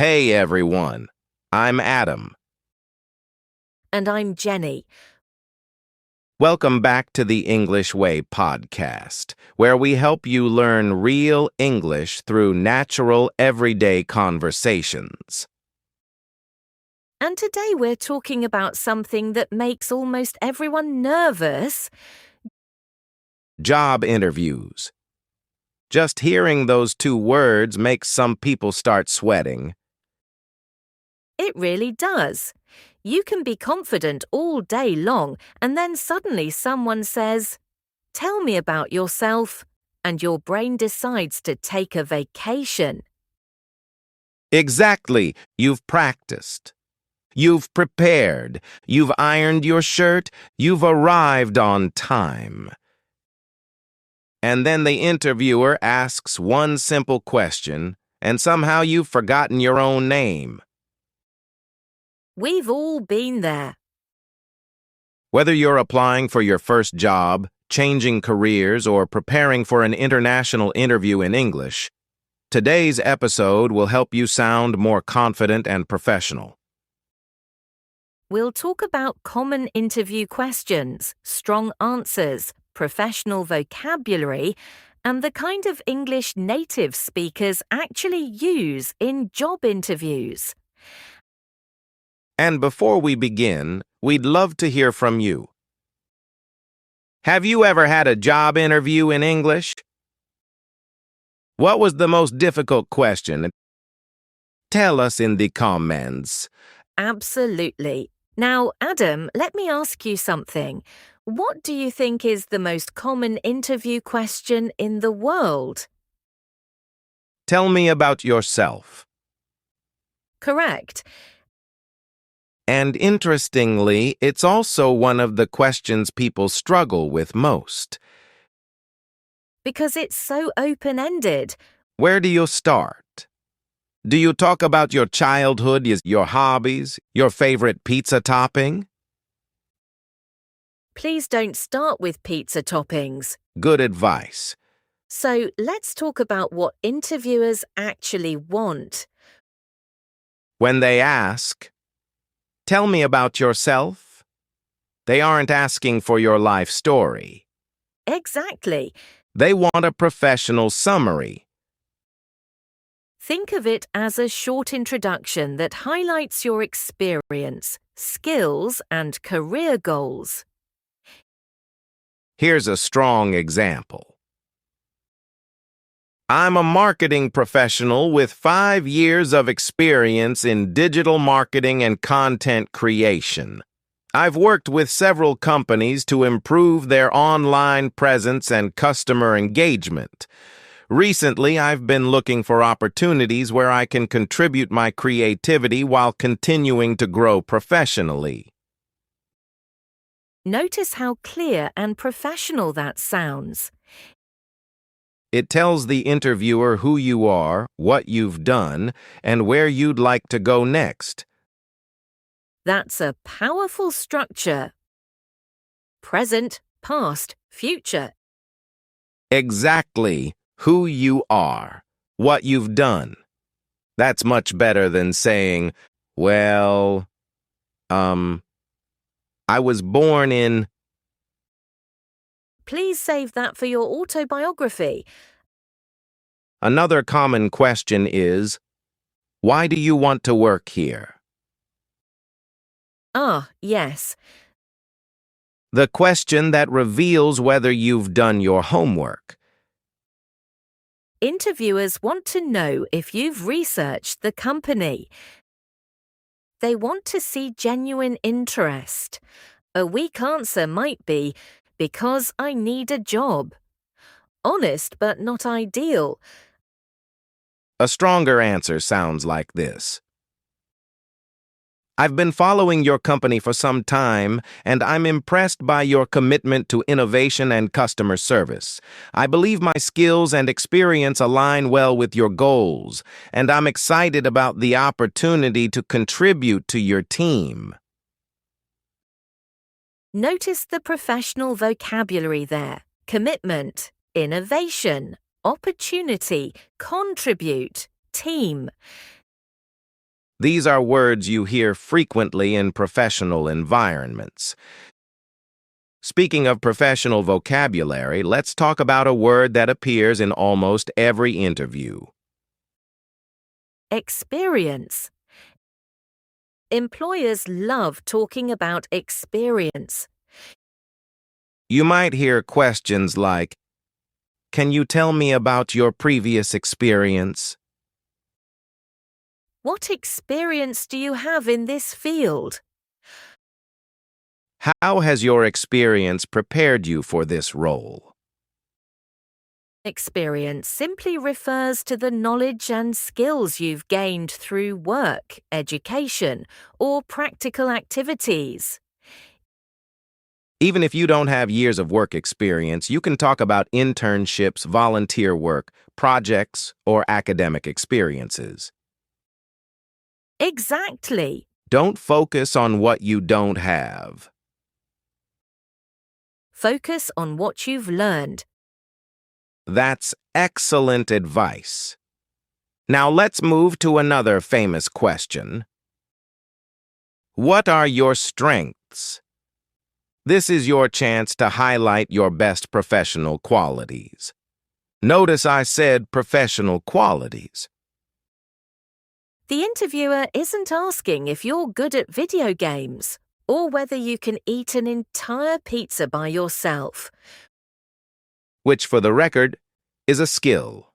Hey everyone, I'm Adam. And I'm Jenny. Welcome back to the English Way podcast, where we help you learn real English through natural, everyday conversations. And today we're talking about something that makes almost everyone nervous. Job interviews. Just hearing those two words makes some people start sweating. It really does. You can be confident all day long, and then suddenly someone says, "Tell me about yourself," and your brain decides to take a vacation. Exactly, you've practiced. You've prepared. You've ironed your shirt. You've arrived on time. And then the interviewer asks one simple question, and somehow you've forgotten your own name. We've all been there. Whether you're applying for your first job, changing careers, or preparing for an international interview in English, today's episode will help you sound more confident and professional. We'll talk about common interview questions, strong answers, professional vocabulary, and the kind of English native speakers actually use in job interviews. And before we begin, we'd love to hear from you. Have you ever had a job interview in English? What was the most difficult question? Tell us in the comments. Absolutely. Now, Adam, let me ask you something. What do you think is the most common interview question in the world? Tell me about yourself. Correct. And interestingly, it's also one of the questions people struggle with most. Because it's so open-ended. Where do you start? Do you talk about your childhood, your hobbies, your favorite pizza topping? Please don't start with pizza toppings. Good advice. So let's talk about what interviewers actually want. When they ask, "Tell me about yourself," they aren't asking for your life story. Exactly. They want a professional summary. Think of it as a short introduction that highlights your experience, skills, and career goals. Here's a strong example. I'm a marketing professional with 5 years of experience in digital marketing and content creation. I've worked with several companies to improve their online presence and customer engagement. Recently, I've been looking for opportunities where I can contribute my creativity while continuing to grow professionally. Notice how clear and professional that sounds. It tells the interviewer who you are, what you've done, and where you'd like to go next. That's a powerful structure. Present, past, future. Exactly who you are, what you've done. That's much better than saying, well, I was born in... Please save that for your autobiography. Another common question is, why do you want to work here? Ah, yes. The question that reveals whether you've done your homework. Interviewers want to know if you've researched the company. They want to see genuine interest. A weak answer might be, "Because I need a job." Honest but not ideal. A stronger answer sounds like this. I've been following your company for some time, and I'm impressed by your commitment to innovation and customer service. I believe my skills and experience align well with your goals, and I'm excited about the opportunity to contribute to your team. Notice the professional vocabulary there. Commitment, innovation, opportunity, contribute, team. These are words you hear frequently in professional environments. Speaking of professional vocabulary, let's talk about a word that appears in almost every interview. Experience. Employers love talking about experience. You might hear questions like, "Can you tell me about your previous experience?" What experience do you have in this field? How has your experience prepared you for this role? Experience simply refers to the knowledge and skills you've gained through work, education, or practical activities. Even if you don't have years of work experience, you can talk about internships, volunteer work, projects, or academic experiences. Exactly. Don't focus on what you don't have. Focus on what you've learned. That's excellent advice. Now let's move to another famous question. What are your strengths? This is your chance to highlight your best professional qualities. Notice I said professional qualities. The interviewer isn't asking if you're good at video games or whether you can eat an entire pizza by yourself. Which, for the record, is a skill.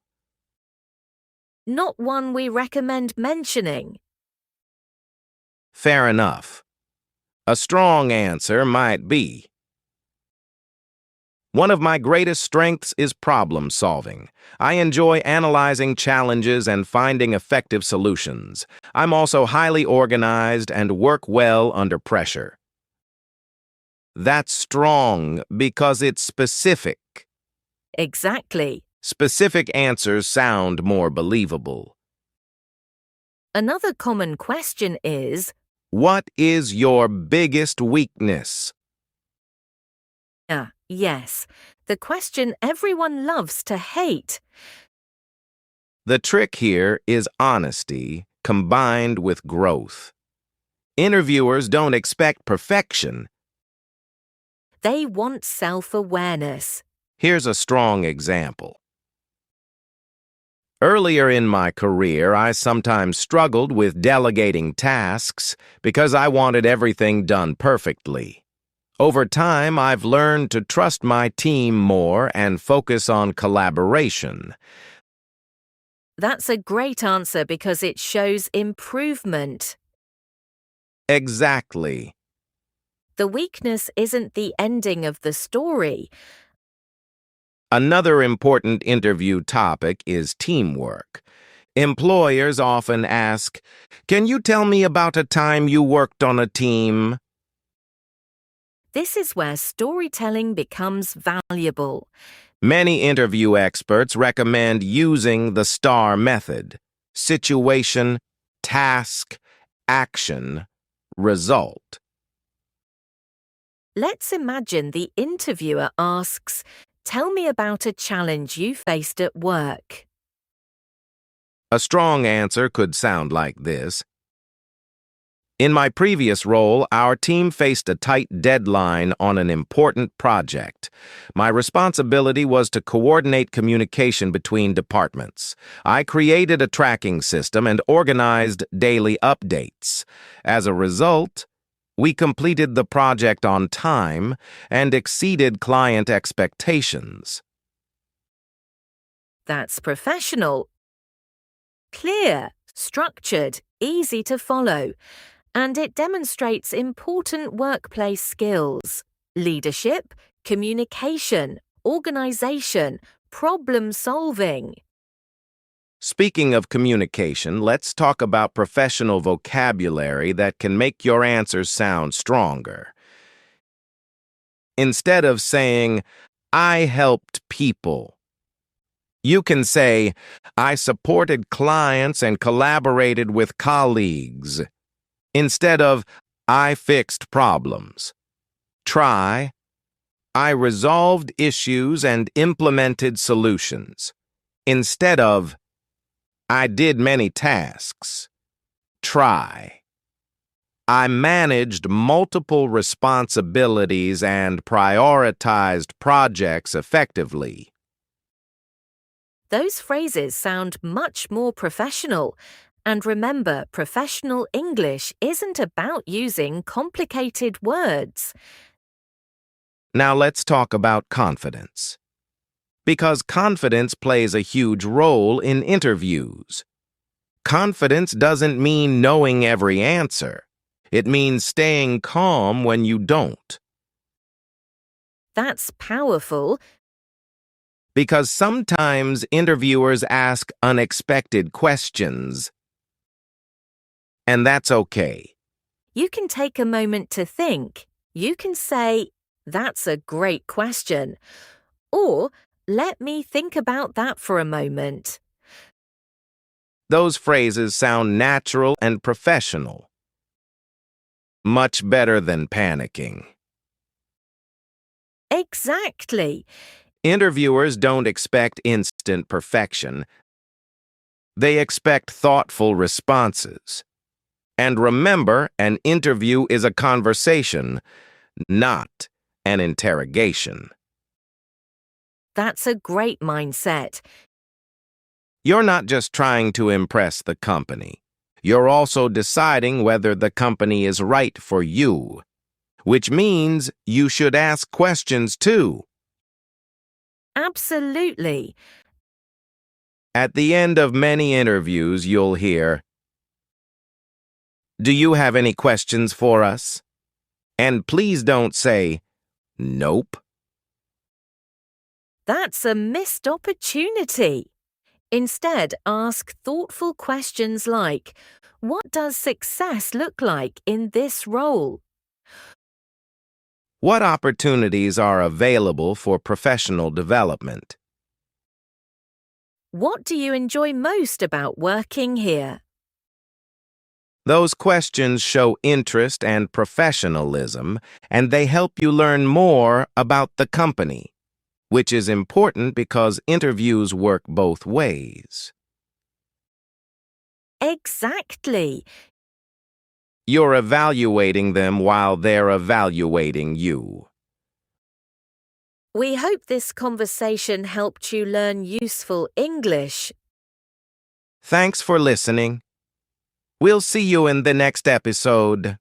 Not one we recommend mentioning. Fair enough. A strong answer might be, one of my greatest strengths is problem solving. I enjoy analyzing challenges and finding effective solutions. I'm also highly organized and work well under pressure. That's strong because it's specific. Exactly. Specific answers sound more believable. Another common question is, what is your biggest weakness? Yes, the question everyone loves to hate. The trick here is honesty combined with growth. Interviewers don't expect perfection. They want self-awareness. Here's a strong example. Earlier in my career, I sometimes struggled with delegating tasks because I wanted everything done perfectly. Over time, I've learned to trust my team more and focus on collaboration. That's a great answer because it shows improvement. Exactly. The weakness isn't the ending of the story. Another important interview topic is teamwork. Employers often ask, "Can you tell me about a time you worked on a team?" This is where storytelling becomes valuable. Many interview experts recommend using the STAR method: situation, task, action, result. Let's imagine the interviewer asks, "Tell me about a challenge you faced at work." A strong answer could sound like this. In my previous role, our team faced a tight deadline on an important project. My responsibility was to coordinate communication between departments. I created a tracking system and organized daily updates. As a result, we completed the project on time and exceeded client expectations. That's professional, clear, structured, easy to follow, and it demonstrates important workplace skills: leadership, communication, organization, problem solving. Speaking of communication, let's talk about professional vocabulary that can make your answers sound stronger. Instead of saying, "I helped people," you can say, "I supported clients and collaborated with colleagues." Instead of, "I fixed problems," try, "I resolved issues and implemented solutions." Instead of, "I did many tasks," try. I managed multiple responsibilities and prioritized projects effectively. Those phrases sound much more professional. And remember, professional English isn't about using complicated words. Now let's talk about confidence. Because confidence plays a huge role in interviews. Confidence doesn't mean knowing every answer. It means staying calm when you don't. That's powerful. Because sometimes interviewers ask unexpected questions. And that's okay. You can take a moment to think. You can say, "That's a great question," or "Let me think about that for a moment." Those phrases sound natural and professional. Much better than panicking. Exactly. Interviewers don't expect instant perfection. They expect thoughtful responses. And remember, an interview is a conversation, not an interrogation. That's a great mindset. You're not just trying to impress the company. You're also deciding whether the company is right for you, which means you should ask questions too. Absolutely. At the end of many interviews, you'll hear, "Do you have any questions for us?" And please don't say, "Nope." That's a missed opportunity. Instead, ask thoughtful questions like, "What does success look like in this role?" What opportunities are available for professional development? What do you enjoy most about working here? Those questions show interest and professionalism, and they help you learn more about the company, which is important because interviews work both ways. Exactly. You're evaluating them while they're evaluating you. We hope this conversation helped you learn useful English. Thanks for listening. We'll see you in the next episode.